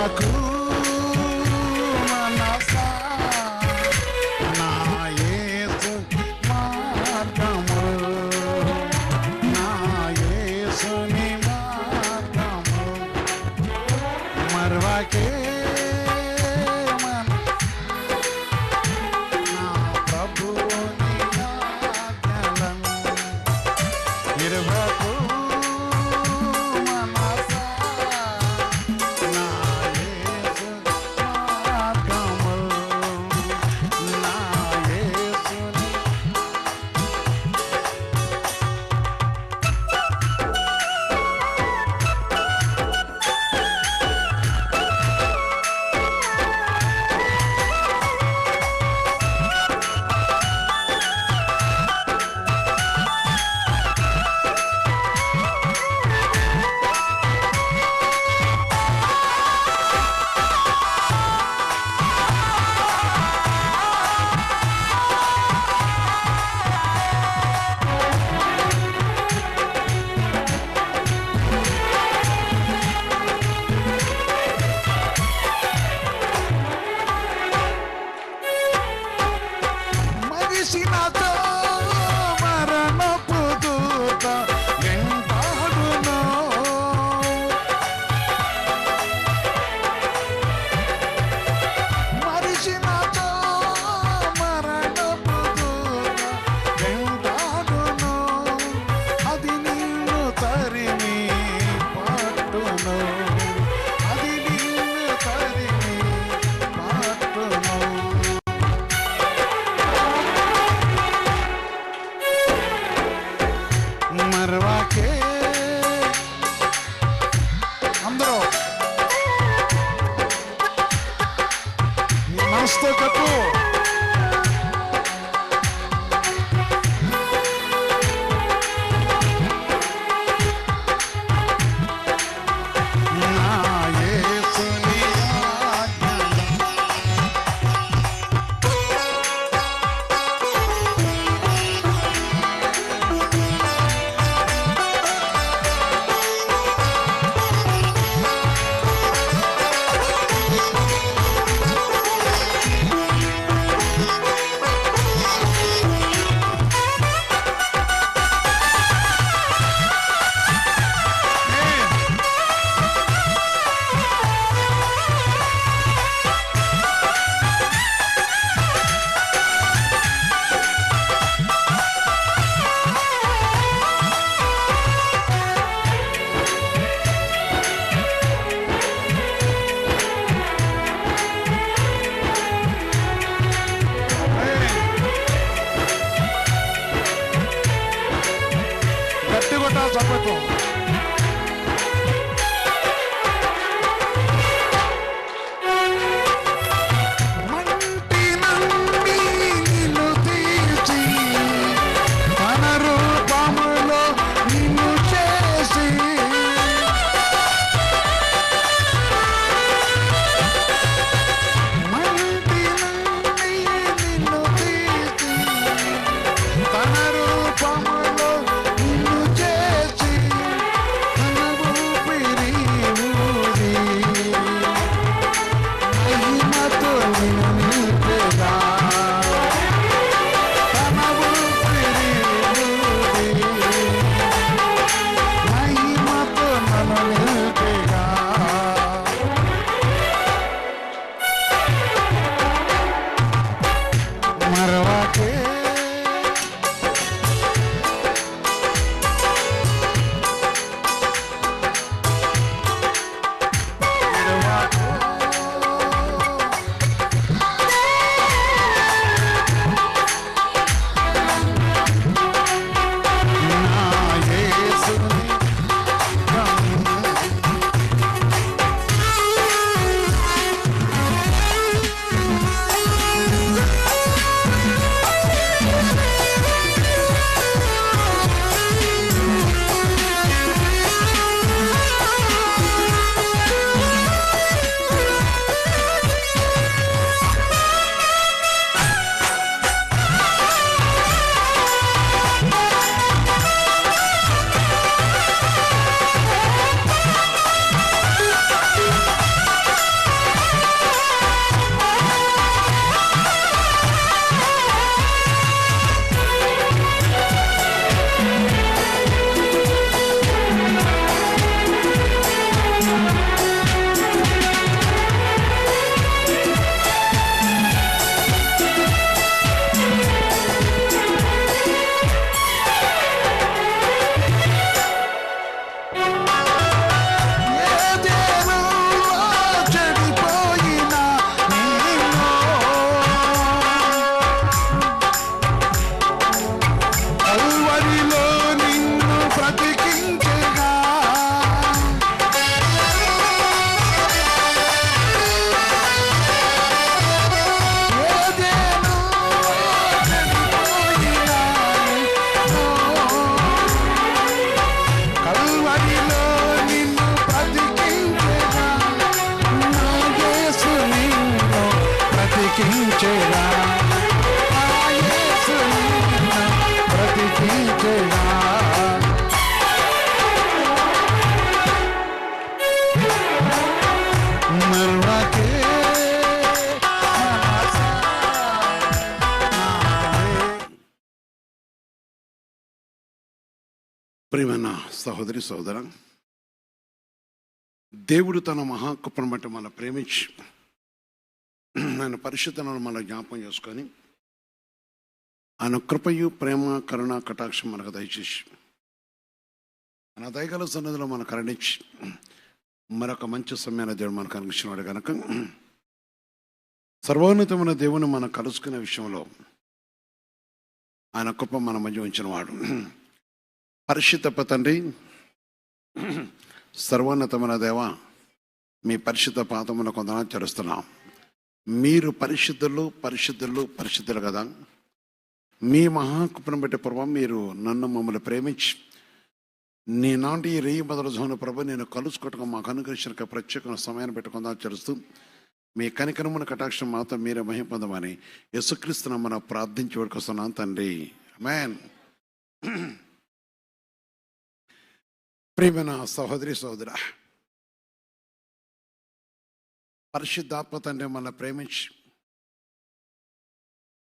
నిర్వకు మనసా నా యేసు మార్గము, నా యేసుని మార్గము మర్వకే నా ప్రభువుని ఆజ్ఞలను నిర్వకు అందరూ మనసుతో చెప్పు. చప్పట్లు. మంటి నంబి నిన్ను తీర్చి తన రూపములో నిన్ను చేసి మంటి నంబి నిన్ను తీర్చి తన రూపములో నిన్ను చేసి ప్రియమైన సహోదరి సహోదర, దేవుడు తన మహాకృపను బట్టి మన ప్రేమించి ఆయన పరిశుద్ధతను మన జ్ఞాపకం చేసుకొని ఆయన కృపయు ప్రేమ కరుణ కటాక్షం మనకు దయచేసి ఆయన దయగల సన్నిధిలో మనకు కరుణించి మరొక మంచి సమయాన్ని దేవుడు మనకు అనుగ్రహించినాడు కనుక సర్వోన్నతమైన దేవుని మనం కలుసుకునే విషయంలో ఆయన కృప మన మధ్య ఉంచినవాడు. పరిశుద్ధ తండ్రి, సర్వోన్నతమైన దేవ, మీ పరిశుద్ధ పాదమున కొందనాలు చేస్తున్నాం. మీరు పరిశుద్ధులు పరిశుద్ధులు పరిశుద్ధులు కదా. మీ మహాకృపను బట్టి ప్రభావం మీరు నన్ను మమ్మల్ని ప్రేమించి నీ నాటి రేయి మొదలు జోన ప్రభు నేను కలుసుకోవటం మాకు అనుగ్రహించిన ప్రత్యేక సమయాన్ని పెట్టుకుందాం చేస్తూ మీ కనికరమున కటాక్షం మాత్రం మీరే మహిమ పొందమని యేసుక్రీస్తు మనం ప్రార్థించి వస్తున్నాం తండ్రి, ఆమేన్. ప్రియమైన సహోదరి సహోదర, పరిశుద్ధాత్మ తండ్రి మనల్ని ప్రేమించి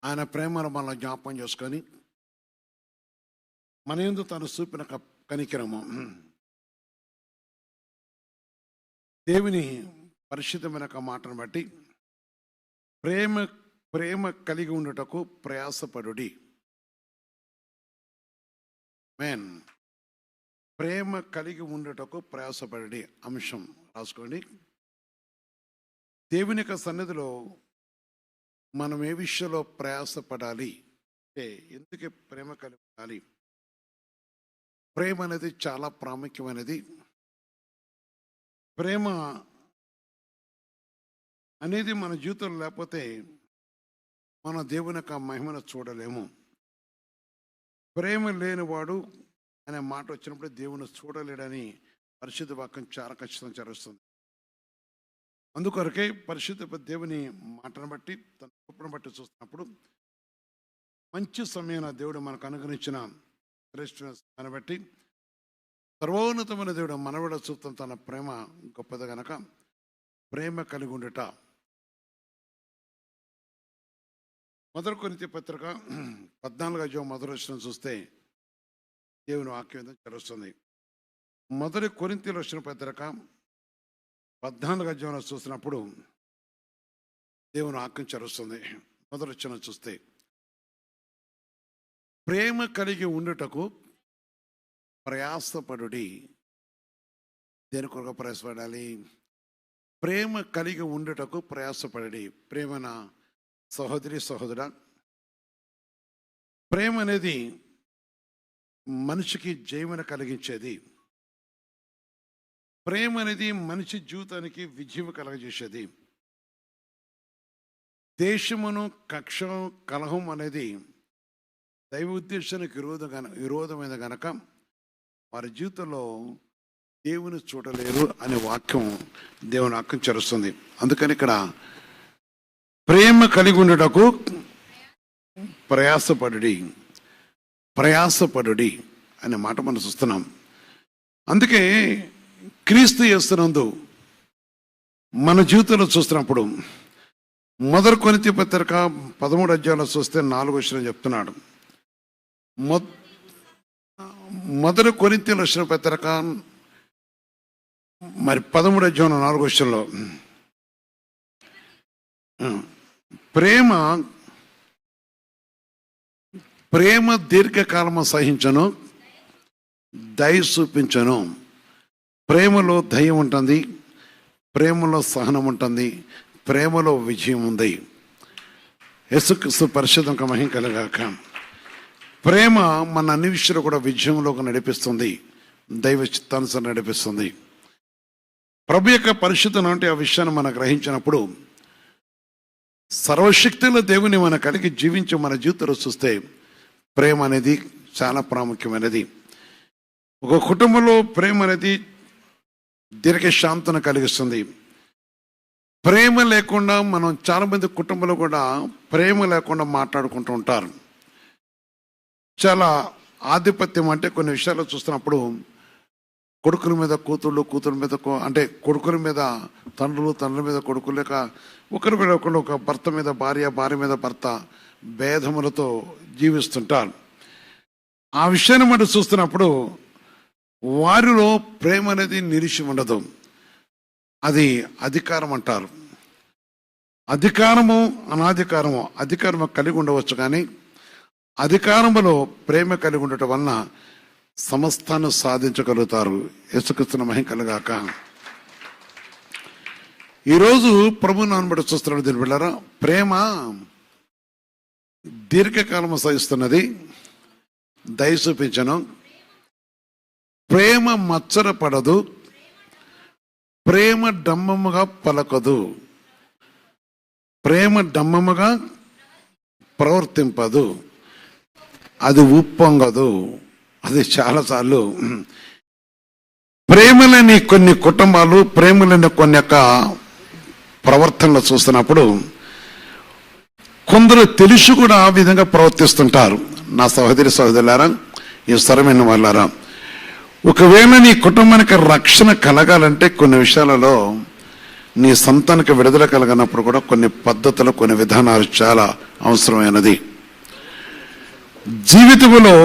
ఆయన ప్రేమను మనల్ని జ్ఞాపకం చేసుకొని మన యందు తను చూపిన కనికరము దేవుని పరిశుద్ధమైన మాటను బట్టి ప్రేమ కలిగి ఉండుటకు ప్రయాసపడుడి. మేన్ ప్రేమ కలిగి ఉండుటకు ప్రయాసపడి అంశం రాసుకోండి. దేవుని యొక్క సన్నిధిలో మనం ఏ విషయంలో ప్రయాసపడాలి అంటే ఎందుకు ప్రేమ కలిగి ఉండాలి? ప్రేమ అనేది చాలా ప్రాముఖ్యమైనది. ప్రేమ అనేది మన జీవితంలో లేకపోతే మన దేవుని యొక్క మహిమను చూడలేము. ప్రేమ లేనివాడు అనే మాట వచ్చినప్పుడు దేవుని చూడలేడని పరిశుద్ధ వాక్యం చాలా ఖచ్చితంగా చరుస్తుంది. అందుకొరకే పరిశుద్ధ దేవుని మాటను బట్టి తన కృపను బట్టి చూస్తున్నప్పుడు మంచి సమయాన్ని దేవుడు మనకు అనుగ్రహించిన శ్రేష్ఠను బట్టి సర్వోన్నతమైన దేవుడు మనవిడ చూస్తాం తన ప్రేమ గొప్పది గనక ప్రేమ కలిగి ఉండుట. మొదటి కొరింథీ పత్రిక 14వ అధ్యాయం మొదటి వచనం చూస్తే దేవుని వాక్యం చదువుతుంది. మొదటి కొరింథీయులకు రాసిన పత్రిక 14వ అధ్యాయంలో చూసినప్పుడు దేవుని వాక్యం చదువుతుంది. మొదటి వచనం చూస్తే ప్రేమ కలిగి ఉండుటకు ప్రయాసపడుడి. దేని కొరకు ప్రయాసపడాలి? ప్రేమ కలిగి ఉండుటకు ప్రయాసపడి. ప్రేమన సహోదరి సహోదరా, ప్రేమ అనేది మనిషికి జయమును కలిగించేది. ప్రేమ అనేది మనిషి జీవితానికి విజయం కలగజేసేది. దేశమును కక్ష కలహం అనేది దైవ ఉద్దేశానికి విరోధమైన గనక వారి జీవితంలో దేవుని చూడలేరు అనే వాక్యం దేవుని వాక్యం చరుస్తుంది. అందుకని ఇక్కడ ప్రేమ కలిగి ఉండటకు ప్రయాసపడుడి అనే మాట మనం చూస్తున్నాం. అందుకే క్రీస్తు యేసునందు మన జీవితంలో చూస్తున్నప్పుడు మొదటి కొరింథీ పత్రిక 13వ అధ్యాయంలో చూస్తే 4వ వచనం చెప్తున్నాడు. మొదటి కొరింథీయులకు రాసిన పత్రిక మరి 13వ అధ్యాయం 4వ వచనంలో ప్రేమ దీర్ఘకాలము సహించను, దయ చూపించను. ప్రేమలో దయ ఉంటుంది, ప్రేమలో సహనం ఉంటుంది, ప్రేమలో విజయం ఉంది. యేసుక్రీస్తు పరిశుద్ధంగా మహిమ కలుగాక. ప్రేమ మన అన్ని విషయాలు కూడా విజయంలోకి నడిపిస్తుంది, దైవ చిత్తానుసారం నడిపిస్తుంది. ప్రభు యొక్క పరిశుద్ధం అంటే ఆ విషయాన్ని మనం గ్రహించినప్పుడు సర్వశక్తుల దేవుని మన కలిగి జీవించి మన జీవితంలో చూస్తే ప్రేమ అనేది చాలా ప్రాముఖ్యమైనది. ఒక కుటుంబంలో ప్రేమ అనేది దీర్ఘశాంతను కలిగిస్తుంది. ప్రేమ లేకుండా మనం చాలామంది కుటుంబంలో కూడా ప్రేమ లేకుండా మాట్లాడుకుంటూ ఉంటారు. చాలా ఆధిపత్యం అంటే కొన్ని విషయాలు చూస్తున్నప్పుడు కొడుకుల మీద కూతుళ్ళు, కూతురు మీద అంటే కొడుకుల మీద తండ్రులు, తండ్రుల మీద కొడుకులు, లేక ఒకరి మీద ఒకరు, ఒక భర్త మీద భార్య, భార్య మీద భర్త భేదములతో జీవిస్తుంటారు. ఆ విషయాన్ని మనం చూస్తున్నప్పుడు వారిలో ప్రేమ అనేది నిలిచి ఉండదు. అది అధికారం అంటారు. అధికారము అనాధికారము, అధికారము కలిగి ఉండవచ్చు కానీ అధికారములో ప్రేమ కలిగి ఉండటం వలన సమస్తాన్ని సాధించగలుగుతారు. యేసుక్రీస్తు మహిమ కలుగాక. ఈరోజు ప్రభు నాన్నబడి చూస్తున్నాడు. దీని బిడ్డలారా, ప్రేమ దీర్ఘకాలము సహిస్తున్నది, దయ చూపించను, ప్రేమ మచ్చరపడదు, ప్రేమ డమ్మముగా పలకదు, ప్రేమ డమ్మముగా ప్రవర్తింపదు, అది ఉప్పొంగదు. అది చాలాసార్లు ప్రేమలేని కొన్ని కుటుంబాలు, ప్రేమలేని కొన్ని యొక్క ప్రవర్తనలు చూస్తున్నప్పుడు కొందరు తెలిసి కూడా ఆ విధంగా ప్రవర్తిస్తుంటారు. నా సహోదరి సహోదరులారా, ఈ స్థిరమైన వాళ్ళారా, ఒకవేళ నీ కుటుంబానికి రక్షణ కలగాలంటే కొన్ని విషయాలలో నీ సంతానికి విడుదల కలగనప్పుడు కూడా కొన్ని పద్ధతులు, కొన్ని విధానాలు చాలా అవసరమైనది జీవితంలో.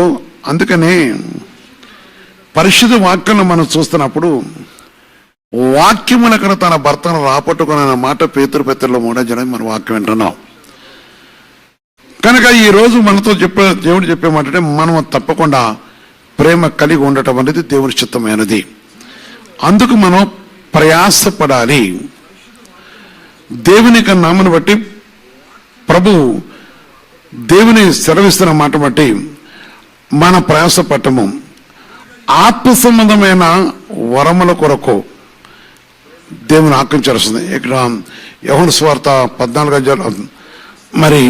అందుకనే పరిశుద్ధ వాక్యం మనం చూస్తున్నప్పుడు వాక్యములకను తన భర్తను రాపట్టుకున్న మాట పేతురు పత్రికలో 3వ అధ్యాయం మన వాక్యం వింటున్నాం. కనుక ఈ రోజు మనతో దేవుడు చెప్పే మాట అంటే మనం తప్పకుండా ప్రేమ కలిగి ఉండటం అనేది దేవుని చిత్తమైనది. అందుకు మనం ప్రయాసపడాలి. దేవుని యొక్క నామను బట్టి, ప్రభు దేవుని సెలవిస్తున్న మాట బట్టి మన ప్రయాసపడటము ఆత్మ సంబంధమైన వరముల కొరకు దేవుని ఆజ్ఞించాల్సింది. ఇక్కడ యోహాను సువార్త 14వ అధ్యాయం మరి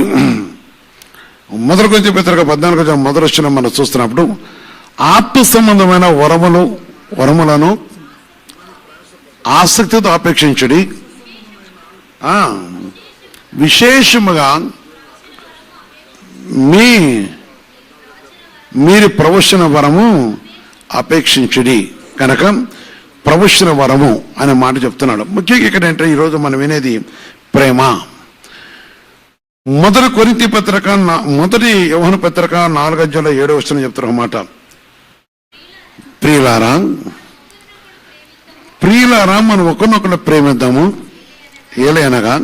మొదటి కొరింథీ పత్రిక 14వ అధ్యాయం మొదటి వచనం మనం చూస్తున్నప్పుడు ఆత్మ సంబంధమైన వరములను ఆసక్తితో అపేక్షించుడి, విశేషముగా మీరు ప్రవచన వరము అపేక్షించుడి. కనుక ప్రవచన వరము అనే మాట చెప్తున్నాడు. ముఖ్యంగా ఇక్కడ ఏంటంటే ఈరోజు మనం వినేది ప్రేమ. మొదటి కొరింథీ పత్రిక, మొదటి యోహాను పత్రిక 4వ అధ్యాయంలో 7వ వచనం చెప్తున్న మాట, ప్రియులారా మనం ఒకరినొకరు ప్రేమిద్దాము. ఏలైనగా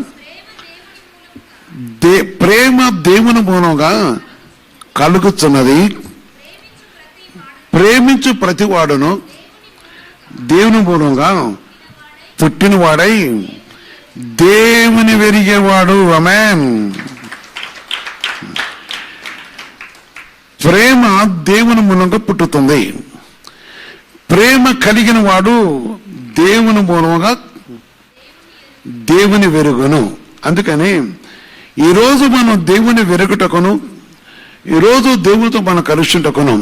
ప్రేమ దేవుని మూలంగా కలుగుతున్నది. ప్రేమించు ప్రతివాడును దేవుని మూలంగా పుట్టినవాడై దేవుని వెరిగేవాడు. ఆమేన్. ప్రేమ దేవుని మూలంగా పుట్టుతుంది. ప్రేమ కలిగిన వాడు దేవుని మూలంగా దేవుని వెరుగును. అందుకని ఈరోజు మనం దేవుని వెరుగుటకును, ఈరోజు దేవునితో మనం కలుసుటకును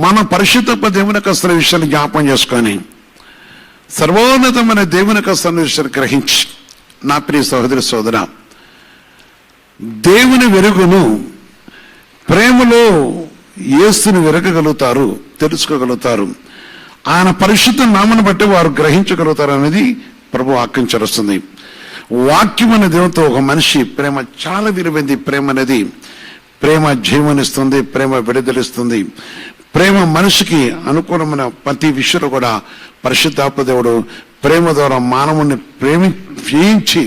మన పరిశుద్ధ దేవుని యొక్క విషయాన్ని జ్ఞాపం చేసుకొని సర్వోన్నతమైన దేవుని యొక్క విషయాన్ని గ్రహించి, నా ప్రియ సహోదరి సోదర, దేవుని వెరుగును, ప్రేమలో యేసుని వెరగగలుగుతారు, తెలుసుకోగలుగుతారు. ఆయన పరిశుద్ధ నామను బట్టి వారు గ్రహించగలుగుతారు అనేది ప్రభు వాక్యం చరుస్తుంది. వాక్యం అనే దేవునితో ఒక మనిషి ప్రేమ చాలా విలువైంది. ప్రేమ అనేది ప్రేమ జీవనిస్తుంది, ప్రేమ విడుదలిస్తుంది. ప్రేమ మనిషికి అనుకూలమైన ప్రతి విషయంలో కూడా పరిశుద్ధాత్మ దేవుడు ప్రేమ ద్వారా మానవుని ప్రేమించి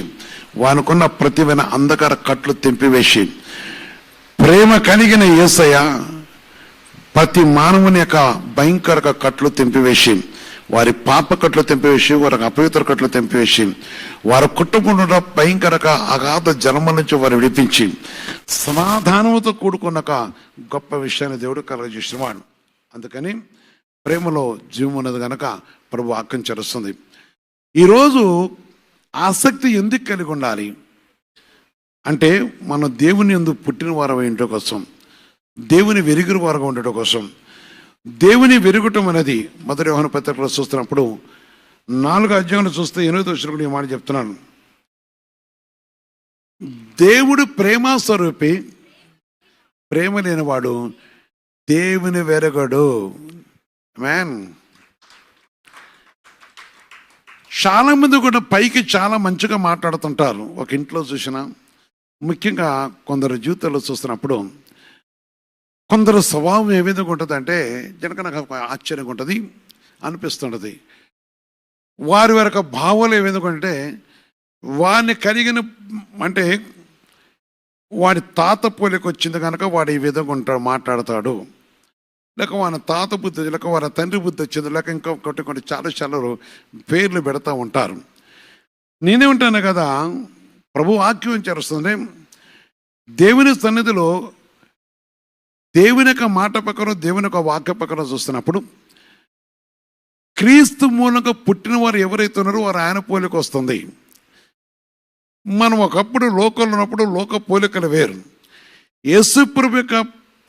వానుకున్న ప్రతిమైన అంధకార కట్లు తెంపివేసి, ప్రేమ కలిగిన యేసయ్య ప్రతి మానవుని యొక్క భయంకర కట్లు తెంపివేసి, వారి పాప కట్లు తెంపివేసి, వారికి అపవిత్ర కట్లు తెంపివేసి, వారి కుటుంబంలో భయంకర అగాధ జన్మ నుంచి వారు విడిపించి సమాధానంతో కూడుకున్న గొప్ప విషయాన్ని దేవుడు కలుగజేసినవాడు. అందుకని ప్రేమలో జీవం ఉన్నది కనుక ప్రభు వాక్యం చరుస్తుంది. ఈరోజు ఆసక్తి ఎందుకు కలిగి ఉండాలి అంటే, మనం దేవుని యందు పుట్టిన వారు ఉండటం కోసం, దేవుని వెరుగురు వారుగా ఉండటం కోసం. దేవుని వెరుగుటం అనేది మొదటి యోహాను పత్రికలో చూస్తున్నప్పుడు 4వ అధ్యాయంలో చూస్తే 8వ వచనంలో ఈ మాట చెప్తున్నాను. దేవుడు ప్రేమ స్వరూపి, ప్రేమ లేనివాడు దేవుని వెరగడు. ఆమేన్. చాలా మంది కూడా పైకి చాలా మంచిగా మాట్లాడుతుంటారు. ఒక ఇంట్లో చూసినా, ముఖ్యంగా కొందరు జీవితాల్లో చూస్తున్నప్పుడు కొందరు స్వభావం ఏ విధంగా ఉంటుంది అంటే, జనక నాకు ఆశ్చర్యంగా ఉంటుంది. అనిపిస్తుంటుంది. వారి యొక్క భావాలు ఏమేందుకంటే వాడిని కలిగిన అంటే వాడి తాత పోలిక వచ్చింది కనుక వాడు ఈ విధంగా ఉంటాడు, మాట్లాడతాడు, లేక వాడి తాత బుద్ధి, లేక వారి తండ్రి బుద్ధి వచ్చింది, లేక ఇంకొకటి కొన్ని చాలా పేర్లు పెడతా ఉంటారు. నేనేమంటాను కదా, ప్రభు వాక్యం చేరుస్తుంది. దేవుని సన్నిధిలో దేవుని యొక్క మాట ప్రకారం, దేవుని యొక్క వాక్య ప్రకారం చూస్తున్నప్పుడు క్రీస్తు మూలంగా పుట్టిన వారు ఎవరైతే ఉన్నారో వారు ఆయన పోలిక వస్తుంది. మనం ఒకప్పుడు లోకంలో ఉన్నప్పుడు లోక పోలికలు వేరు. యేసుప్రభు యొక్క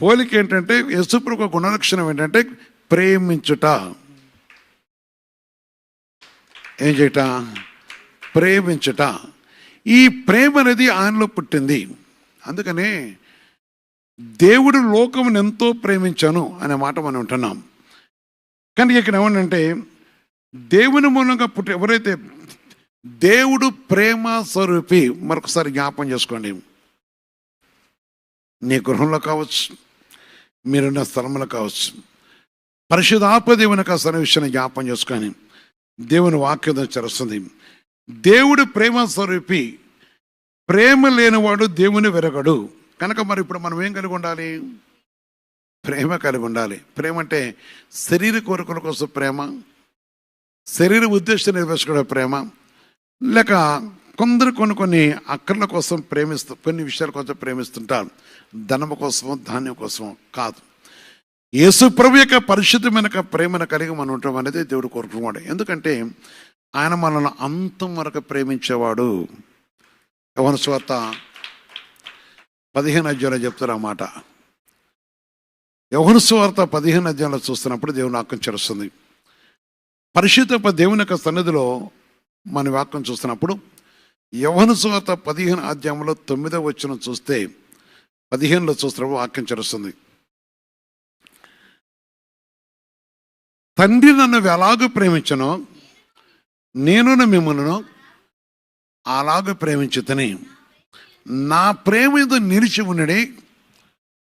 పోలిక ఏంటంటే, యేసుప్రభు యొక్క గుణలక్షణం ఏంటంటే ప్రేమించుట. ఏం చేయట? ప్రేమించుట. ఈ ప్రేమ అనేది ఆయనలో పుట్టింది. అందుకనే దేవుడు లోకమును ఎంతో ప్రేమించాను అనే మాట మనం ఉంటున్నాం. కానీ ఇక్కడ ఏమనంటే దేవుని మూలంగా పుట్టి ఎవరైతే దేవుడు ప్రేమ స్వరూపి. మరొకసారి జ్ఞాపం చేసుకోండి. నీ గృహంలో కావచ్చు, మీరున్న స్థలంలో కావచ్చు, పరిశుద్ధాత్మ దేవుని యొక్క సన్నివేశాన్ని జ్ఞాపం చేసుకొని దేవుని వాక్యం చరుస్తుంది. దేవుడు ప్రేమ స్వరూపి. ప్రేమ లేనివాడు దేవుని వెరగడు. కనుక మరి ఇప్పుడు మనం ఏం కలిగి ఉండాలి? ప్రేమ కలిగి ఉండాలి. ప్రేమ అంటే శరీర కోరికల కోసం ప్రేమ, శరీర ఉద్దేశం నెరవేర్చుకునే ప్రేమ, లేక కొందరు కొన్ని అక్కర్ల కోసం కొన్ని విషయాల కోసం ప్రేమిస్తుంటారు. ధనము కోసమో ధాన్యం కోసమో కాదు. యేసు ప్రభు యొక్క పరిశుద్ధమైన ప్రేమను కలిగి మనం ఉంటాం అనేది దేవుడు కోరుకున్నాడు. ఎందుకంటే ఆయన మనల్ని అంతం వరకు ప్రేమించేవాడు. యోహాను సువార్త 15 అధ్యాయంలో చెప్తారు ఆ మాట. యోహాను సువార్త 15 అధ్యాయంలో చూస్తున్నప్పుడు దేవుని వాక్యం చేరుస్తుంది. పరిశుద్ధ దేవుని యొక్క సన్నిధిలో మన వాక్యం చూస్తున్నప్పుడు యోహాను సువార్త 15 అధ్యాయంలో 9వ వచనం చూస్తే 15లో చూస్తున్నప్పుడు వాక్యం చేరుస్తుంది. తండ్రి నన్ను ఎలాగూ ప్రేమించనో నేను మిమ్మల్ని అలాగూ ప్రేమించుతని, నా ప్రేమ ఏదో నిలిచి ఉన్నడే.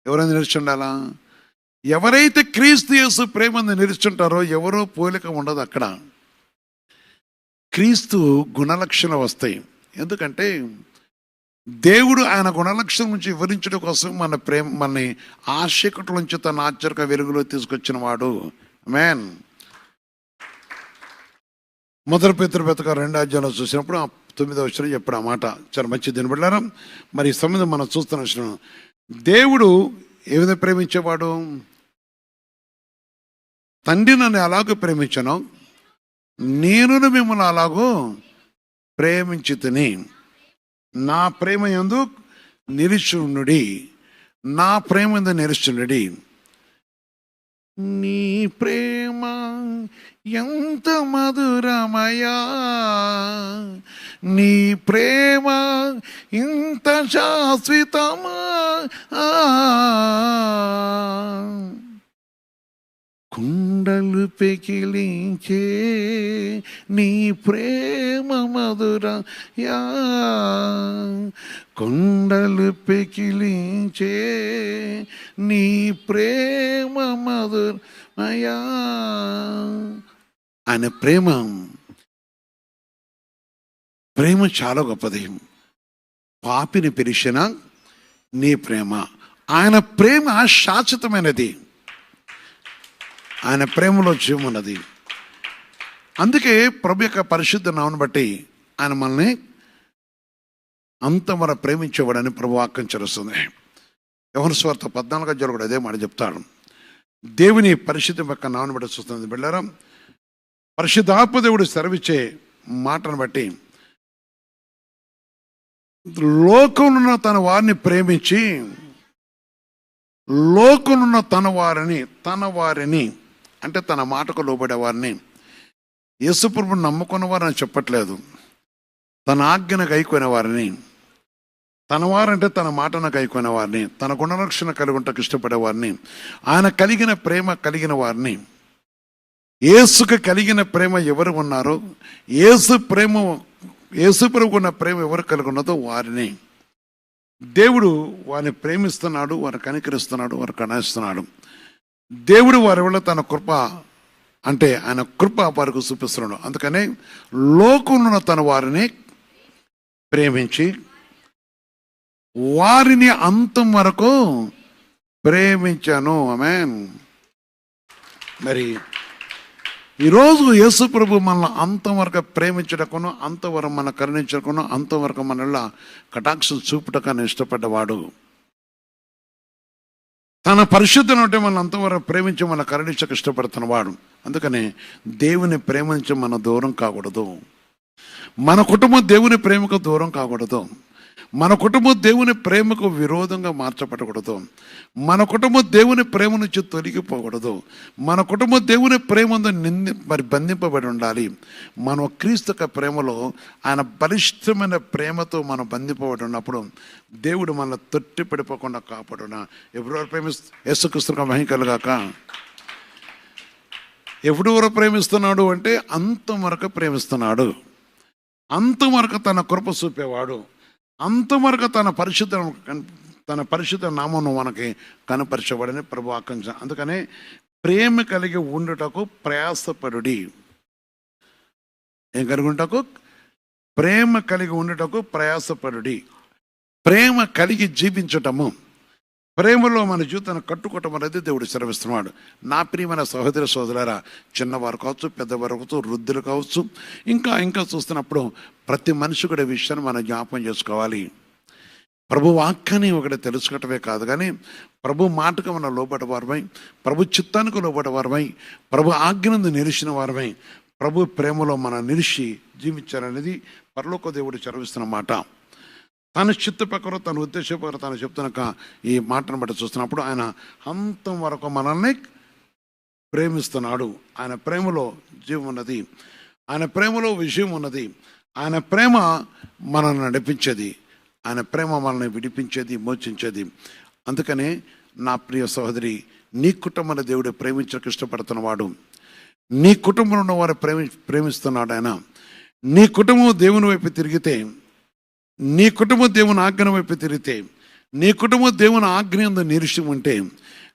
ఎవరైనా నిలిచి ఉండాలా? ఎవరైతే క్రీస్తు యేసు ప్రేమ నిలుచుంటారో ఎవరో పోలిక ఉండదు అక్కడ. క్రీస్తు గుణలక్షణాలు వస్తాయి. ఎందుకంటే దేవుడు ఆయన గుణలక్షణం నుంచి వివరించడం కోసం మనని ఆశకట్ల నుంచి తన ఆశ్చర్య వెలుగులో తీసుకొచ్చిన వాడు. ఆమేన్. మొదటి పేతురు 2వ అధ్యాయంలో చూసినప్పుడు 9వ వచనం చెప్పాడు ఆ మాట. చాలా మంచి దీని బిడ్డలారా, మరి ఈ సంబంధం మనం చూస్తున్న విషయం, దేవుడు ఏ విధంగా ప్రేమించేవాడు? తండ్రి నన్ను అలాగూ ప్రేమించను, నేను మిమ్మల్ని అలాగూ ప్రేమించుతని, నా ప్రేమ యందు నిలిచుండుడి, నా ప్రేమ యందు నిలిచుండుడి. నీ ప్రేమ ఎంత మధురమయా, నీ ప్రేమ ఇంత శాశ్వతమా, కుండలు పెకిలించే నీ ప్రేమ మధురయా, కుండలు పెకిలించే నీ ప్రేమ మధురమయా. ఆయన ప్రేమ చాలా గొప్పది. పాపిని పిలిచిన నీ ప్రేమ, ఆయన ప్రేమ శాశ్వతమైనది. ఆయన ప్రేమలో జీవమున్నది. అందుకే ప్రభు యొక్క పరిశుద్ధ నామమును బట్టి ఆయన మనల్ని అంతమర ప్రేమించేవాడని ప్రభు వాక్యం చేరుస్తుంది. యోహాను సువార్త 14వ అధ్యాయంలో కూడా అదే మాట చెప్తాడు. దేవుని పరిశుద్ధ యొక్క నామమును బట్టి చూస్తుంది బిడ్డలారా, పరిశుద్ధాత్మ దేవుడు సెలవిచ్చే మాటను బట్టి లోకంలో తన వారిని ప్రేమించి, లోకంలో తన వారిని అంటే తన మాటకు లోబడే వారిని, యేసుప్రభుని నమ్ముకున్న వారిని చెప్పట్లేదు, తన ఆజ్ఞను గైకొనే వారిని, తన వారంటే తన మాటను గైకొనే వారిని, తన గుణలక్షణ కలిగి ఉంటకు ఇష్టపడే వారిని, ఆయన కలిగిన ప్రేమ కలిగిన వారిని, యేసుకు కలిగిన ప్రేమ ఎవరు ఉన్నారో, యేసుప్రభుకు ఉన్న ప్రేమ ఎవరు కలిగి ఉన్నదో వారిని దేవుడు వారిని ప్రేమిస్తున్నాడు, వారిని కనికరిస్తున్నాడు, వారిని కణిస్తున్నాడు. దేవుడు వారి వల్ల తన కృప అంటే ఆయన కృప వారికి చూపిస్తున్నాడు. అందుకనే లోకంలో తన వారిని ప్రేమించి వారిని అంతం వరకు ప్రేమించాను. ఆమేన్. మరి ఈరోజు యేసు ప్రభు మనల్ని అంతవరకు ప్రేమించటకును, అంతవరకు మన కరుణించకును, అంతవరకు మనల్ని కటాక్షం చూపుటకని ఇష్టపడ్డవాడు. తన పరిశుద్ధను అంటే మన అంతవరకు ప్రేమించి మన కరుణించక ఇష్టపడుతున్నవాడు. అందుకని దేవుని ప్రేమించి మన దూరం కాకూడదు. మన కుటుంబం దేవుని ప్రేమకు దూరం కాకూడదు. మన కుటుంబం దేవుని ప్రేమకు విరోధంగా మార్చబడకూడదు. మన కుటుంబం దేవుని ప్రేమ నుంచి తొలగిపోకూడదు. మన కుటుంబం దేవుని ప్రేమ మరి బంధింపబడి ఉండాలి. మనం క్రీస్తు యొక్క ప్రేమలో ఆయన బలిష్టమైన ప్రేమతో మనం బంధింపబడి ఉన్నప్పుడు దేవుడు మనల్ని తొట్టి పడిపోకుండా కాపాడున. ఎవరెవరు యేసుక్రీస్తుగా మహిమ కలుగాక. ఎవరెవరు ప్రేమిస్తున్నాడు అంటే అంతవరకు ప్రేమిస్తున్నాడు, అంతవరకు తన కృప చూపేవాడు, అంతవరకు తన పరిశుద్ధ నామం మనకి కనపరచబడని ప్రభు ఆకాంక్ష. అందుకనే ప్రేమ కలిగి ఉండుటకు ప్రయాసపడుడి. ఏం కలిగి ఉంటకు? ప్రేమ కలిగి ఉండుటకు ప్రయాసపడుడి. ప్రేమ కలిగి జీవించటము, ప్రేమలో మన జీవితాన్ని కట్టుకోవటం అనేది దేవుడు శ్రమిస్తున్నాడు. నా ప్రియమైన సహోదర సోదరులారా, చిన్నవారు కావచ్చు, పెద్దవారు కావచ్చు, వృద్ధులు కావచ్చు, ఇంకా చూస్తున్నప్పుడు ప్రతి మనిషి కూడా విషయాన్ని మనం జ్ఞాపకం చేసుకోవాలి. ప్రభు వాక్యాన్ని ఒకటి తెలుసుకోవటమే కాదు, కానీ ప్రభు మాటకు మనం లోబడ్డ వారమై, ప్రభు చిత్తానికి లోబడ్డ వారమై, ప్రభు ఆజ్ఞను నిలిచిన వారమై, ప్రభు ప్రేమలో మనం నిలిచి జీవించాలనేది పరలోక దేవుడు చదివిస్తున్న మాట. తన చిత్త ప్రకారం, తన ఉద్దేశ ప్రకారం తను చెప్తున్న ఈ మాటను బట్టి చూస్తున్నప్పుడు ఆయన అంతం వరకు మనల్ని ప్రేమిస్తున్నాడు. ఆయన ప్రేమలో జీవం ఉన్నది, ఆయన ప్రేమలో విజయం ఉన్నది, ఆయన ప్రేమ మనల్ని నడిపించేది, ఆయన ప్రేమ మనల్ని విడిపించేది, మోచించేది. అందుకనే నా ప్రియ సహోదరి, నీ కుటుంబాన్ని దేవుడు ప్రేమించడానికి ఇష్టపడుతున్నవాడు. నీ కుటుంబంలో ఉన్న వారు ప్రేమిస్తున్నాడు ఆయన. నీ కుటుంబం దేవుని వైపు తిరిగితే, నీ కుటుంబం దేవుని ఆజ్ఞ వైపు తిరిగితే, నీ కుటుంబం దేవుని ఆజ్ఞ యందు నిరీక్ష ఉంటే,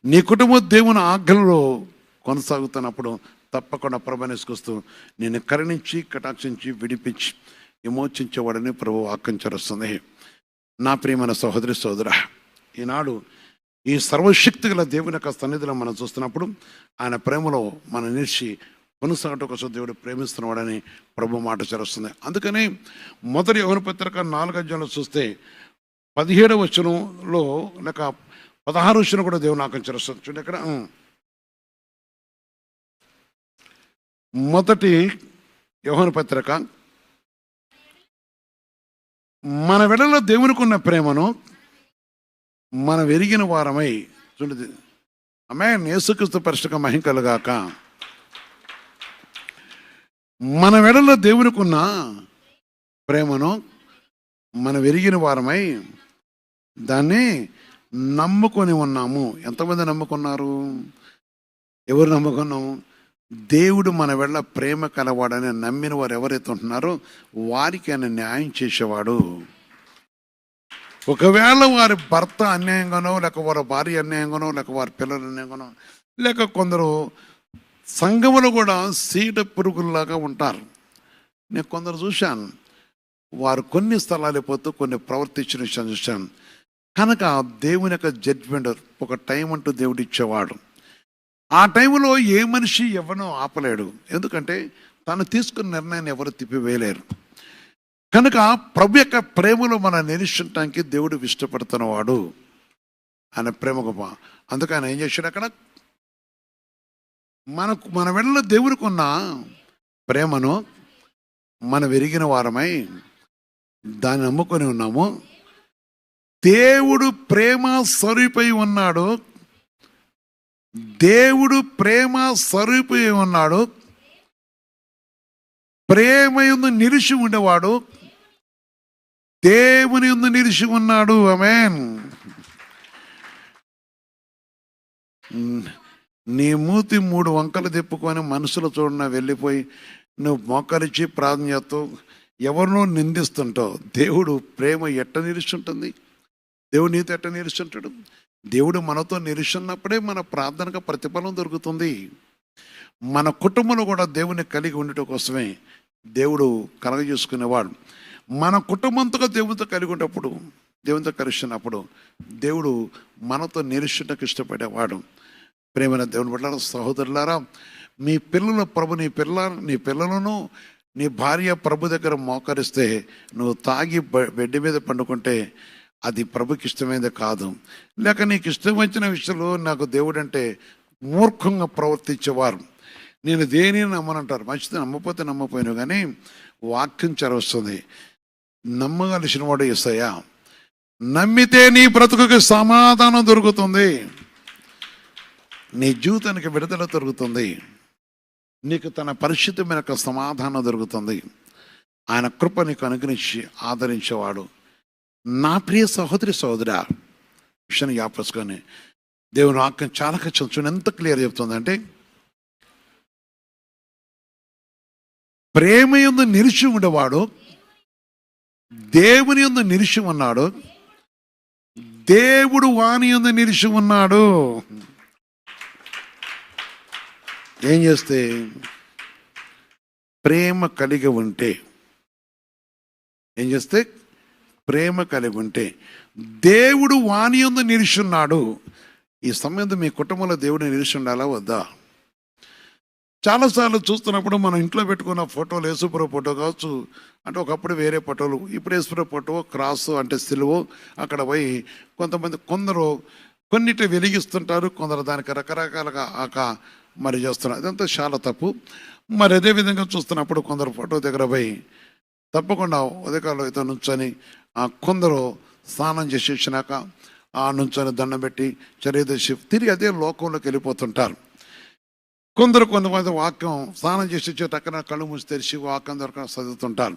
నీ కుటుంబం దేవుని ఆజ్ఞలో కొనసాగుతున్నప్పుడు తప్పకుండా ప్రభునేసుకొస్తూ నేను కరుణించి, కటాక్షించి, విడిపించి, విమోచించేవాడని ప్రభు ఆకాంక్షిస్తుంది. నా ప్రియమైన సహోదరి సోదర, ఈనాడు ఈ సర్వశక్తి గల దేవుని యొక్క సన్నిధిలో మనం చూస్తున్నప్పుడు ఆయన ప్రేమలో మనం నిలిచి కొనసాగటం కోసం దేవుడు ప్రేమిస్తున్నవాడని ప్రభు మాట చేస్తుంది. అందుకని మొదటి యోహాను పత్రిక 4వ అధ్యాయంలో చూస్తే 17వ వచనంలో లేక 16వ వచనం కూడా దేవుని ఆకాంక్షిస్తుంది. చూడండి, ఇక్కడ మొదటి యోహాను పత్రిక, మన వెడలో దేవునికి ఉన్న ప్రేమను మనం ఎరిగిన వారమై, చూడండి, ఆమేన్, యేసుక్రీస్తు పరిశుద్ధ మహిమ కలుగాక. మన వెడలో దేవునికి ఉన్న ప్రేమను మనం ఎరిగిన వారమై దాన్ని నమ్ముకొని ఉన్నాము. ఎంతమంది నమ్ముకున్నారు? ఎవరు నమ్ముకున్నాము? దేవుడు మన వెళ్ళ ప్రేమ కలవాడని నమ్మిన వారు ఎవరైతే ఉంటున్నారో వారికి ఆయన న్యాయం చేసేవాడు. ఒకవేళ వారి భర్త అన్యాయంగానో, లేక వారి భార్య అన్యాయంగానో, లేక వారి పిల్లలు అన్యాయంగానో, లేక కొందరు సంఘములో కూడా సీట పురుగుల్లాగా ఉంటారు. నేను కొందరు చూశాను, వారు కొన్ని స్థలాలు పోతూ కొన్ని ప్రవర్తించిన విషయాన్ని చూశాను. కనుక దేవుని యొక్క జడ్జ్మెంట్ ఒక టైం అంటూ దేవుడు ఇచ్చేవాడు. ఆ టైంలో ఏ మనిషి ఎవరినో ఆపలేడు, ఎందుకంటే తను తీసుకున్న నిర్ణయాన్ని ఎవరు తిప్పివేయలేరు. కనుక ప్రభు యొక్క ప్రేమలో మనం నిరీక్షించడానికి దేవుడు ఇష్టపడుతున్నవాడు. ఆయన ప్రేమ గొప్ప. అందుకు ఆయన ఏం చేశాడు, అక్కడ మన వెళ్ళ దేవుడికి ఉన్న ప్రేమను మనం ఎరిగిన వారమై దాన్ని నమ్ముకొని ఉన్నాము. దేవుడు ప్రేమ స్వరూపై ఉన్నాడు, దేవుడు ప్రేమ స్వరూపై ఉన్నాడు, ప్రేమ యందు నిలిచి ఉండేవాడు దేవుని యందు నిలిచి ఉన్నాడు. ఆమేన్. నీ మూతి 3 వంకలు తిప్పుకొని మనసులో చూడన వెళ్ళిపోయి నువ్వు మోకరిచి ప్రార్థన చేస్తావు, ఎవరినో నిందిస్తుంటావు. దేవుడు ప్రేమ ఎట్ట నిలుచుంటుంది? దేవుడు నీతో ఎట్ట నిలుచుంటాడు? దేవుడు మనతో నిలుచున్నప్పుడే మన ప్రార్థనకు ప్రతిఫలం దొరుకుతుంది. మన కుటుంబంలో కూడా దేవుని కలిగి ఉండటం కోసమే దేవుడు కలగజేసుకునేవాడు. మన కుటుంబంతో దేవునితో కలిగి ఉన్నప్పుడు, దేవునితో కలిసినప్పుడు దేవుడు మనతో నిరీక్షణకు ఇష్టపడేవాడు. ప్రేమైన దేవుని బిడ్డలారా, సహోదరులారా, మీ పిల్లల ప్రభు నీ పిల్లలను నీ భార్య ప్రభు దగ్గర మోకరిస్తే నువ్వు తాగి బెడ్ మీద పండుకుంటే అది ప్రభుకి ఇష్టమైనది కాదు. లేక నీకు ఇష్టం వచ్చిన విషయంలో నాకు దేవుడు అంటే మూర్ఖంగా ప్రవర్తించేవారు. నేను దేనిని నమ్మనంటారు. మంచిది, నమ్మపోతే నమ్మపోయాను, కానీ వాక్యం చరవస్తుంది. నమ్మగలిసిన వాడు యేసయ్య. నమ్మితే నీ బ్రతుకుకి సమాధానం దొరుకుతుంది, నీ జీవితానికి విడుదల దొరుకుతుంది, నీకు తన పరిశుద్ధమైన సమాధానం దొరుకుతుంది. ఆయన కృప నీకు అనుగ్రహించి ఆదరించేవాడు. నా ప్రియ సహోదరి సహోదరా, విషయాన్ని జ్ఞాపకం దేవుని వాక్యం చాలా చూడండి ఎంత క్లియర్ చెప్తుందంటే, ప్రేమ యందు నిలిచి ఉండేవాడు దేవుని యందు నిలిచి ఉన్నాడు, దేవుడు వాని యందు నిలిచి ఉన్నాడు. ఏం చేస్తే? ప్రేమ కలిగి ఉంటే. ఏం చేస్తే? ప్రేమ కలిగి ఉంటే. దేవుడు వాని యందు నిలిచి ఉన్నాడు. ఈ సమయంలో మీ కుటుంబంలో దేవుడు నిలిచి ఉండాలా వద్దా? చాలాసార్లు చూస్తున్నప్పుడు మనం ఇంట్లో పెట్టుకున్న ఫోటోలు, యేసుప్రభు ఫోటో కావచ్చు, అంటే ఒకప్పుడు వేరే ఫోటోలు, ఇప్పుడు యేసుప్రభు ఫోటో క్రాసు అంటే సిలువ, అక్కడ పోయి కొందరు కొన్నిటి వెలిగిస్తుంటారు, కొందరు దానికి రకరకాలుగా మరి చేస్తున్నారు. ఇదంతా చాలా తప్పు. మరి అదేవిధంగా చూస్తున్నప్పుడు కొందరు ఫోటో దగ్గర పోయి తప్పకుండా ఉదయకాలంలో అయితే నుంచొని కొందరు స్నానం చేసి వచ్చినాక నుంచొని దండం పెట్టి చర్యదర్శి తిరిగి అదే లోకంలోకి వెళ్ళిపోతుంటారు. కొంతమంది వాక్యం స్నానం చేసి వచ్చి అక్కడ కళ్ళు మూసి తెరిచి వాక్యం దొరక చదువుతుంటారు.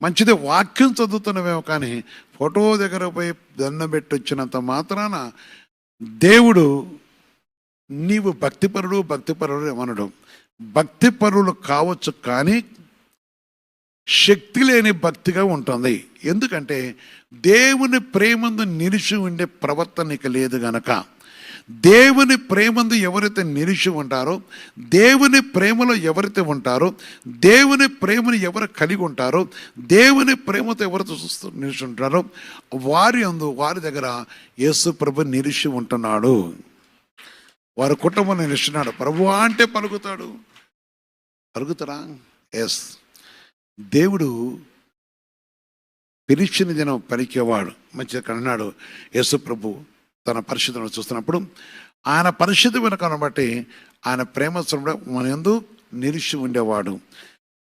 మంచిది, వాక్యం చదువుతున్నవేమో, కానీ ఫోటో దగ్గర పోయి దండం పెట్టి వచ్చినంత మాత్రాన దేవుడు నీవు భక్తిపరుడు ఏమనడు. భక్తిపరులు కావచ్చు, కానీ శక్తి లేని భక్తిగా ఉంటుంది. ఎందుకంటే దేవుని ప్రేమందు నిలిచి ఉండే ప్రవర్తన నీకు లేదు గనక. దేవుని ప్రేమందు ఎవరైతే నిలిచి ఉంటారో, దేవుని ప్రేమలో ఎవరైతే ఉంటారో, దేవుని ప్రేమను ఎవరు కలిగి ఉంటారో, దేవుని ప్రేమతో ఎవరితో నిలిచి ఉంటారో వారి దగ్గర యేసు ప్రభు నిలిచి ఉంటున్నాడు. వారి కుటుంబం నిలిచినాడు. ప్రభు అంటే పలుకుతారా? ఎస్. దేవుడు పిలిచిన దినం పలికేవాడు. మంచిగా కన్నాడు. యేసు ప్రభు తన పరిశుద్ధను చూస్తున్నప్పుడు ఆయన పరిశుద్ధమైన కనబట్టి ఆయన ప్రేమస్వరుడు మన యందు నిలిచి ఉండేవాడు.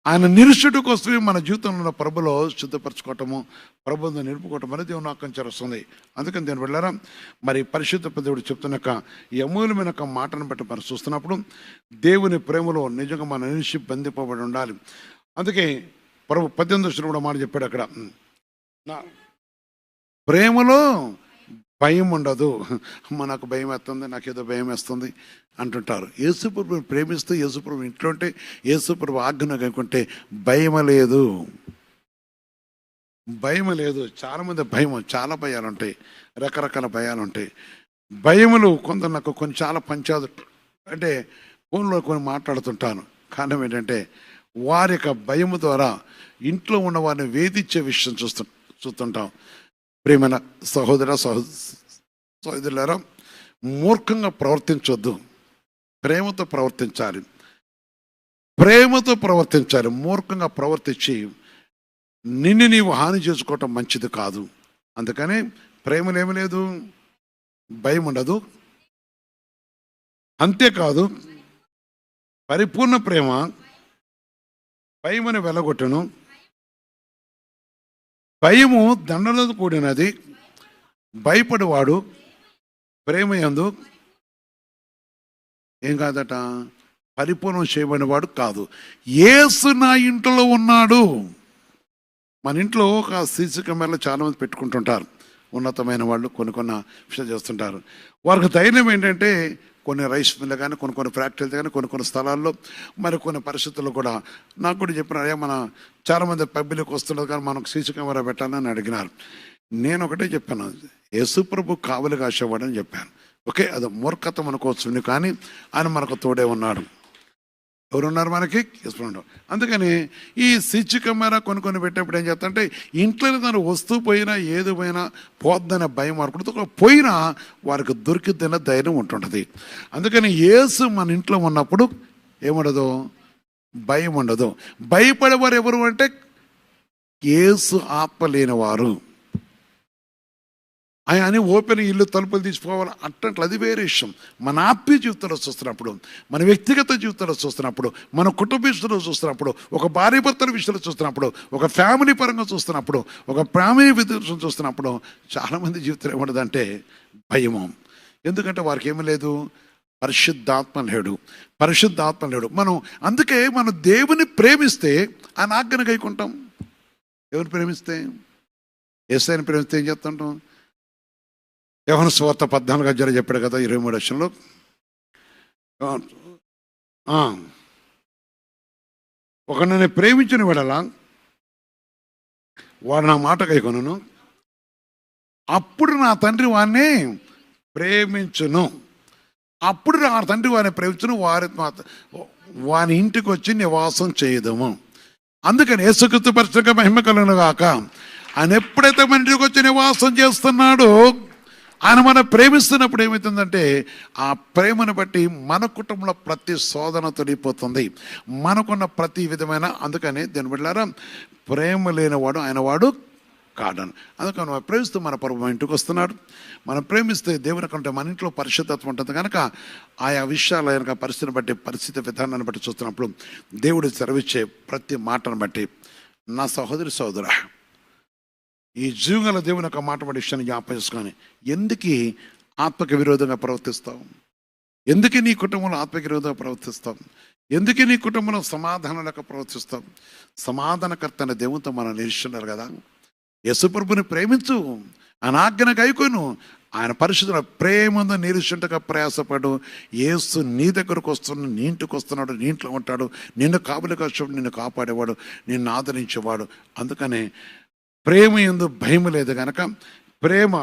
ఆయన నిలుచుట కోసమే మన జీవితంలో ఉన్న ప్రభులో శుద్ధపరచుకోవటము, ప్రభుత్వం నిలుపుకోవటం అనేది దేవుని వాక్యం చేస్తుంది. అందుకని దీని వెళ్ళారా మరి పరిశుద్ధ దేవుడు చెప్తున్నక ఈ అమూల్యమైన మాటను బట్టి మనం చూస్తున్నప్పుడు దేవుని ప్రేమలో నిజంగా మన నిలిచి బంధింపబడి ఉండాలి. అందుకే ప్రభు 18 కూడా మాట చెప్పాడు అక్కడ, నా ప్రేమలో భయం ఉండదు. నాకు భయం వేస్తుంది, నాకేదో భయం వేస్తుంది అంటుంటారు. యేసుప్రభుని ప్రేమిస్తూ యేసుప్రభు ఇంట్లో ఉంటే, యేసుప్రభు ఆజ్ఞను కనుకుంటే భయం లేదు. చాలామంది చాలా భయాలు ఉంటాయి, రకరకాల భయాలు ఉంటాయి. భయములు కొందరు నాకు చాలా పంచాయతీ అంటే ఫోన్లో కొన్ని మాట్లాడుతుంటాను. కారణం ఏంటంటే వారి యొక్క భయము ద్వారా ఇంట్లో ఉన్న వారిని వేధించే విషయం చూస్తుంటాం. ప్రియమైన సహోదరులారా, మూర్ఖంగా ప్రవర్తించొద్దు, ప్రేమతో ప్రవర్తించాలి. మూర్ఖంగా ప్రవర్తించి నిన్ను నీవు హాని చేసుకోవటం మంచిది కాదు. అందుకని ప్రేమలో ఏమి లేదు, భయం ఉండదు. అంతేకాదు పరిపూర్ణ ప్రేమ భయమని వెలగొట్టును. భయము దండలతో కూడినది, భయపడివాడు ప్రేమ యందు ఏం కాదట, పరిపూర్ణం చేయబడినవాడు కాదు. యేసు నా ఇంట్లో ఉన్నాడు. మన ఇంట్లో ఒక సీసీ కెమెరాలు చాలామంది పెట్టుకుంటుంటారు. ఉన్నతమైన వాళ్ళు కొన్ని విషయాలు చేస్తుంటారు. వారికి ధైర్యం ఏంటంటే కొన్ని రైస్ మిల్లు కానీ కొన్ని ఫ్యాక్టరీలు కానీ కొన్ని స్థలాల్లో మరి కొన్ని పరిస్థితుల్లో కూడా నాకు కూడా చెప్పినారు, మన చాలామంది పబ్లిక్ వస్తున్నారు కానీ మనకు సీసీ కెమెరా పెట్టాలని అడిగినారు. నేను ఒకటే చెప్పాను, యేసుప్రభు కావలి కాసేవాడని చెప్పాను. ఓకే, అది మూర్ఖత్వం అనుకోవచ్చు, కానీ ఆయన మనకు తోడే ఉన్నాడు. ఎవరున్నారు మనకి? యేసు. అందుకని ఈ సిచి కెమెరా కొన్ని పెట్టేప్పుడు ఏం చేస్తా ఇంట్లోనే తను వస్తువు పోయినా ఏది పోయినా పోద్దనే భయం అనుకుంటుంది. పోయినా వారికి దొరికిద్దనే ధైర్యం ఉంటుంటుంది. అందుకని యేసు మన ఇంట్లో ఉన్నప్పుడు ఏముండదు, భయం ఉండదు. భయపడేవారు ఎవరు అంటే యేసు ఆత్మ లేనివారు. అని ఓపెన్ ఇల్లు తలుపులు తీసుకోవాలి అట్టంట్లు అది వేరే విషయం. మన ఆత్మీయ జీవితంలో చూస్తున్నప్పుడు, మన వ్యక్తిగత జీవితంలో చూస్తున్నప్పుడు, మన కుటుంబ విషయంలో చూస్తున్నప్పుడు, ఒక భార్య భర్తల విషయంలో చూస్తున్నప్పుడు, ఒక ఫ్యామిలీ పరంగా చూస్తున్నప్పుడు, ఒక ఫ్యామిలీ విషయం చూస్తున్నప్పుడు చాలామంది జీవితం ఏముండదంటే భయము. ఎందుకంటే వారికి ఏమీ లేదు, పరిశుద్ధాత్మ లేడు. అందుకే మనం దేవుని ప్రేమిస్తే ఆయన ఆజ్ఞను గైకుంటాం. ఎవరిని ప్రేమిస్తే? యేసయ్యని ప్రేమిస్తే ఏం చేస్తుంటాం? యోహాను సువార్త 14 చెప్పాడు కదా 23 వచనంలో, ఒకరిని ప్రేమించిన వాడలా వాడు నా మాట కైకొనును, అప్పుడు నా తండ్రి వాడిని ప్రేమించును. అప్పుడు నా తండ్రి వారిని ప్రేమించును, వాని ఇంటికి వచ్చి నివాసం చేయదము. అందుకని యేసుక్రీస్తు పరిశుద్ధ మహిమ కలుగును గాక. ఆయన ఎప్పుడైతే మన ఇంటికి వచ్చి నివాసం చేస్తున్నాడో, ఆయన మనం ప్రేమిస్తున్నప్పుడు ఏమవుతుందంటే ఆ ప్రేమను బట్టి మన కుటుంబంలో ప్రతి శోధన తొలిగిపోతుంది, మనకున్న ప్రతి విధమైన. అందుకని దీని బిడ్డలారా, ప్రేమ లేనివాడు ఆయన వాడు కాడను. అందుకని మనం ప్రేమిస్తూ మన ప్రభు మన ఇంటికి వస్తున్నాడు. మనం ప్రేమిస్తే దేవుని కంటే మన ఇంట్లో పరిశుద్ధత్వం ఉంటుంది కనుక ఆయా విషయాలు కనుక పరిస్థితిని బట్టి, పరిస్థితి విధానాన్ని బట్టి చూస్తున్నప్పుడు దేవుడు సెలవిచ్చే ప్రతి మాటను బట్టి నా సహోదరా, ఈ జీవగల దేవుని యొక్క మాట పడి విషయాన్ని జ్ఞాపకం చేసుకొని, ఎందుకు ఆత్మకి విరోధంగా ప్రవర్తిస్తావు? ఎందుకు నీ కుటుంబంలో ఆత్మకి విరోధంగా ప్రవర్తిస్తావు? ఎందుకు నీ కుటుంబంలో సమాధానం లేక ప్రవర్తిస్తావు? సమాధానకర్త అనే దేవునితో మనం నిరీక్షిస్తున్నారు కదా. యేసుప్రభుని ప్రేమించు, ఆయన ఆజ్ఞను గైకొను, ఆయన పరిశుద్ధుల ప్రేమను నిరీక్షించక ప్రయాసపడు. యేసు నీ దగ్గరకు వస్తున్నాడు, నీ ఇంటికి వస్తున్నాడు, నీ ఇంట్లో ఉంటాడు, నిన్ను కాపులికి వచ్చాడు, నిన్ను కాపాడేవాడు, నిన్ను ఆదరించేవాడు. అందుకనే ప్రేమ యందు భయం లేదు కనుక, ప్రేమ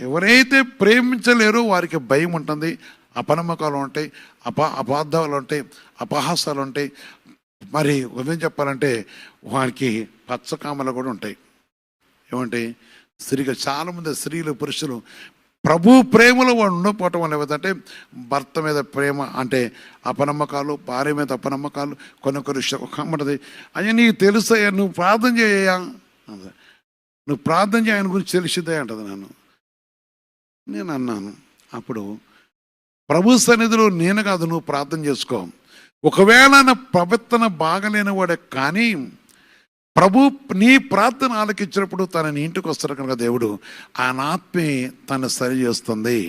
ఎవరైతే ప్రేమించలేరో వారికి భయం ఉంటుంది, అపనమ్మకాలు ఉంటాయి, అపార్థాలు ఉంటాయి, అపహాసాలు ఉంటాయి. మరి ఉదయం చెప్పాలంటే వారికి పచ్చకామలు కూడా ఉంటాయి. ఏమంటాయి? చాలామంది స్త్రీలు పురుషులు ప్రభు ప్రేమలో వాడు ఉండకపోవటం వల్ల ఏమిటంటే భర్త మీద ప్రేమ అంటే అపనమ్మకాలు, భార్య మీద అపనమ్మకాలు, కొన్ని ఉంటుంది. అయ్యా నీకు తెలుసయ్యా, నువ్వు ప్రార్థన చేయ్యా, నువ్వు ప్రార్థన చేయ, ఆయన గురించి తెలిసిద్దా అంటది. నేను అన్నాను అప్పుడు, ప్రభు సన్నిధిలో నేను కాదు, నువ్వు ప్రార్థన చేసుకో. ఒకవేళ నా ప్రవర్తన బాగలేని వాడే కానీ ప్రభు నీ ప్రార్థన ఆలకించినప్పుడు తన నీ ఇంటికి వస్తారు కనుక దేవుడు ఆయన ఆత్మే తను సరి చేస్తుంది,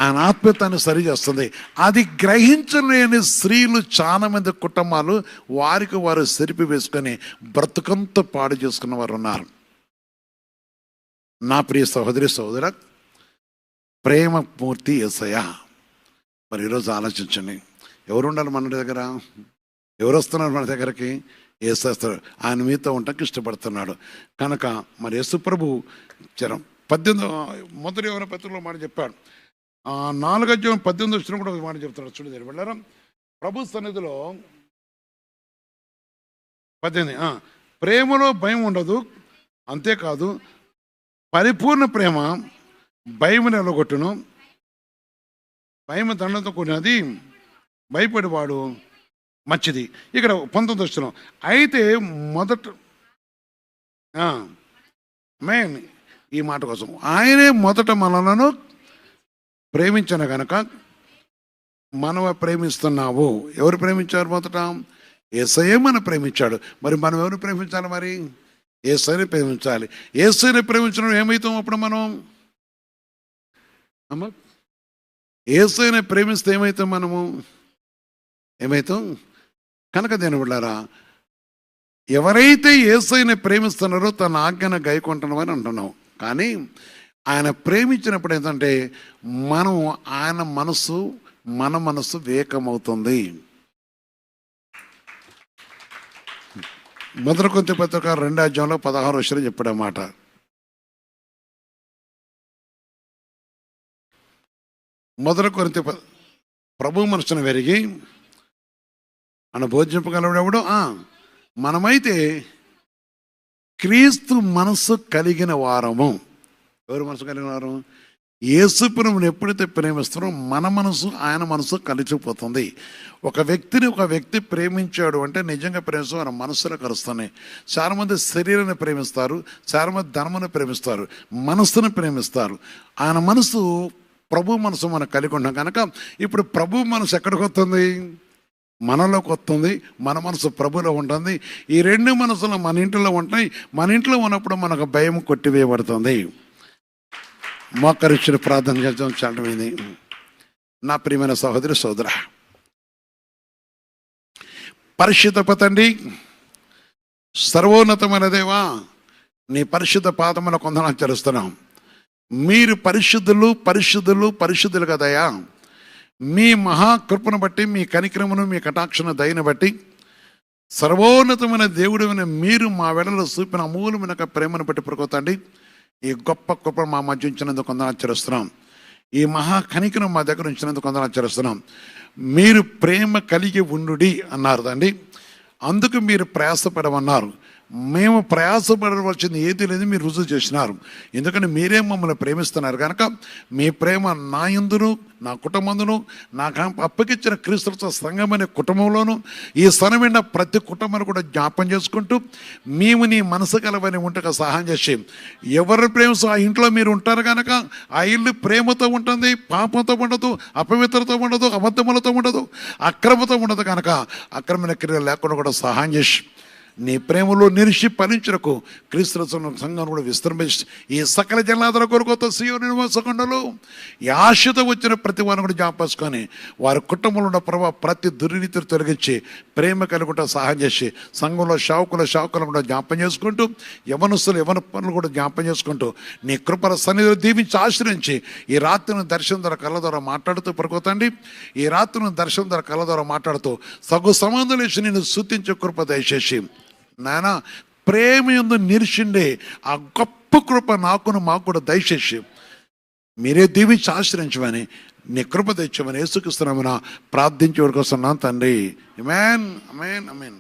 ఆయన ఆత్మ తను సరి చేస్తుంది. అది గ్రహించలేని స్త్రీలు చాలా మంది కుటుంబాలు వారికి వారు సెరిపి వేసుకొని బ్రతుకంతో పాడు చేసుకున్న వారు ఉన్నారు. నా ప్రియ సహోదర, ప్రేమ పూర్తి యేసయ్య. మరి ఈరోజు ఆలోచించండి, ఎవరు ఉండాలి మన దగ్గర? ఎవరు వస్తున్నారు మన దగ్గరికి? యేసేస్తారు. ఆయన మీతో ఉండటానికి ఇష్టపడుతున్నాడు కనుక మరి యేసు ప్రభు 18 యోహాను పత్రికలో మాట చెప్పాడు. 4:18 కూడా ఒక మాట చెప్తాడు. చూడదు వెళ్ళారా, ప్రభు సన్నిధిలో 18 ప్రేమలో భయం ఉండదు, అంతేకాదు పరిపూర్ణ ప్రేమ భయము నిలగొట్టును, భయము దండంతో కూడినది, భయపడివాడు మంచిది. ఇక్కడ 19 అయితే మొదట మెయిన్ ఈ మాట కోసం ఆయనే మొదట మనలను ప్రేమించను కనుక మనం ప్రేమిస్తున్నావు. ఎవరు ప్రేమించారు? మొదట యేసయ్య మనం ప్రేమించాడు. మరి మనం ఎవరు ప్రేమించాలి? మరి యేసయ్యని ప్రేమించాలి. యేసయ్యని ప్రేమించడం ఏమవుతాం అప్పుడు మనం? యేసయ్యని ప్రేమిస్తే ఏమవుతాం మనము? ఏమవుతాం? కనుక దేని బిడ్డలారా, ఎవరైతే యేసయ్యని ప్రేమిస్తున్నారో తన ఆజ్ఞను గైకొంటున్నాం అని అంటున్నాం. కానీ ఆయన ప్రేమించినప్పుడు ఏంటంటే మనం ఆయన మనసు మన మనసు వేకమవుతుంది. 1 కొరింథీ పత్రిక 2:16 చెప్పాడన్నమాట. ప్రభు మనసును వెరిగి అనుభోజింపగలవాడు మనమైతే క్రీస్తు మనస్సు కలిగిన వారము. ఎవరు మనసు కలిగిన వారు? యేసు ప్రభువుని ఎప్పుడైతే ప్రేమిస్తారో మన మనసు ఆయన మనసు కలిసిపోతుంది. ఒక వ్యక్తి ప్రేమించాడు అంటే నిజంగా ప్రేమిస్తారు, ఆయన మనస్సులో కలుస్తున్నాయి. చాలామంది శరీరాన్ని ప్రేమిస్తారు, చాలామంది ధనమును ప్రేమిస్తారు, మనస్సును ప్రేమిస్తారు. ఆయన మనసు ప్రభు మనసు మనం కలిగి ఉంటాం కనుక ఇప్పుడు ప్రభు మనసు ఎక్కడికి వస్తుంది? మనలోకి వస్తుంది. మన మనసు ప్రభులో ఉంటుంది. ఈ రెండు మనసులు మన ఇంట్లో ఉంటాయి. మన ఇంట్లో ఉన్నప్పుడు మనకు భయం కొట్టివేయబడుతుంది. మోకరిచ్చిన ప్రార్థన చేద్దాం. చాలమైంది. నా ప్రియమైన సహోదరి సోదర, పరిశుద్ధ తండ్రి, సర్వోన్నతమైన దేవా, నీ పరిశుద్ధ పాదముల కొందనాలు చేస్తున్నాం. మీరు పరిశుద్ధులు పరిశుద్ధులు పరిశుద్ధులు కదయా. మీ మహాకృపను బట్టి, మీ కనికరమును, మీ కటాక్షణ దయను బట్టి సర్వోన్నతమైన దేవుడైన మీరు మా వెడలో చూపిన అమూలమైన ప్రేమను బట్టి పడుకోతండి. ఈ గొప్ప కృపను మా మధ్య ఉంచినందుకు కొందరు ఆచరిస్తున్నాం. ఈ మహా కనికరం మా దగ్గర ఉంచినందుకు కొందరు ఆచరిస్తున్నాం. మీరు ప్రేమ కలిగి ఉండుడి అన్నారు తండ్రి. అందుకు మీరు ప్రయాసపడమన్నారు. మేము ప్రయాసపడవలసింది ఏది లేదు, మీరు రుజువు చేసినారు. ఎందుకంటే మీరే మమ్మల్ని ప్రేమిస్తున్నారు కనుక మీ ప్రేమ నా యందును, నా కుటుంబందును, నాకు అప్పగించిన క్రీస్తు సంఘం అనే కుటుంబంలోను, ఈ స్థనమైన ప్రతి కుటుంబాన్ని కూడా జ్ఞాపం చేసుకుంటూ మేము నీ మనసు కలవని ఉంటగా సహాయం చేసి, ఎవరి ప్రేమ ఆ ఇంట్లో మీరు ఉంటారు కనుక ఆ ఇల్లు ప్రేమతో ఉంటుంది, పాపంతో ఉండదు, అపవిత్రతో ఉండదు, అబద్ధములతో ఉండదు, అక్రమతో ఉండదు కనుక అక్రమైన క్రియలు లేకుండా కూడా సహాయం చేసి నీ ప్రేమలో నిలిచి ఫలించుటకు క్రీస్తు సంఘాన్ని కూడా విస్తరించి ఈ సకల జనాదర కొరకు సీయోను నివాసకొండలు ఈ ఆశతో వచ్చిన ప్రతి వారిని కూడా జ్ఞాపసుకొని వారి కుటుంబంలో ఉన్న ప్రభావ ప్రతి దుర్నీతిని తొలగించి ప్రేమ కలుగుట సహాయం చేసి సంఘంలో శావుకులను కూడా జ్ఞాపం చేసుకుంటూ యవనస్తులు యవన పనులు కూడా జ్ఞాపం చేసుకుంటూ నీ కృపల సన్నిధిలో దీవించి ఆశ్రయించి ఈ రాత్రిని దర్శనం ద్వారా కళ్ళ ద్వారా మాట్లాడుతూ పడుకోతండి. ఈ రాత్రిని దర్శనం ద్వారా కళ్ళ ద్వారా మాట్లాడుతూ సగు సంబంధం వేసి నేను స్తుతించే కృప దయచేసి నాయన ప్రేమ యందు నిలిచిండే ఆ గొప్ప కృప నాకును మాకు కూడా దయచేసి మీరే దీవించి ఆశ్రయించమని నీ కృప తెచ్చమని యేసుక్రీస్తు నామమున ప్రార్థించే వరకు వస్తున్నాను తండ్రి. ఆమేన్ ఆమేన్ ఆమేన్.